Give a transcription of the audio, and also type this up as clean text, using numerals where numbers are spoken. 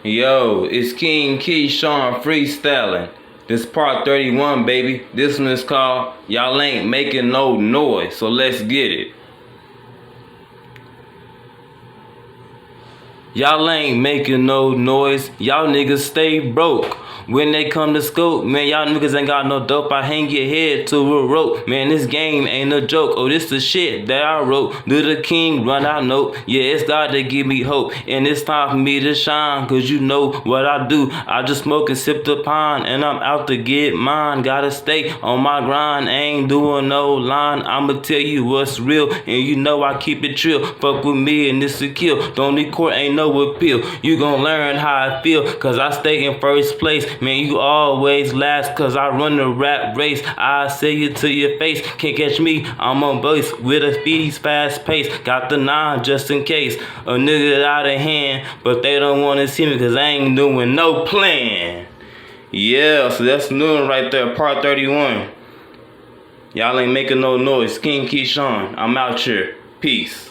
Yo, it's King Keyshawn freestyling. This part 31, baby. This one is called Y'all Ain't Making No Noise, so let's get it. Y'all ain't making no noise, y'all niggas stay broke. When they come to scope, man, y'all niggas ain't got no dope. I hang your head to a rope. Man, this game ain't a joke. Oh, this the shit that I wrote. Do the king run out note? Yeah, it's God that give me hope. And it's time for me to shine, cause you know what I do. I just smoke and sip the pine, and I'm out to get mine. Gotta stay on my grind, ain't doing no line. I'ma tell you what's real, and you know I keep it trill. Fuck with me and it's a kill. Don't need court, ain't no appeal. You gon' learn how I feel, cause I stay in first place. Man, you always last, cause I run the rap race. I say it to your face. Can't catch me, I'm on base with a speedy fast pace. Got the 9 just in case a nigga out of hand, but they don't wanna see me cause I ain't doing no plan. Yeah, so that's new one right there, part 31. Y'all ain't making no noise. King Keyshawn, I'm out here. Peace.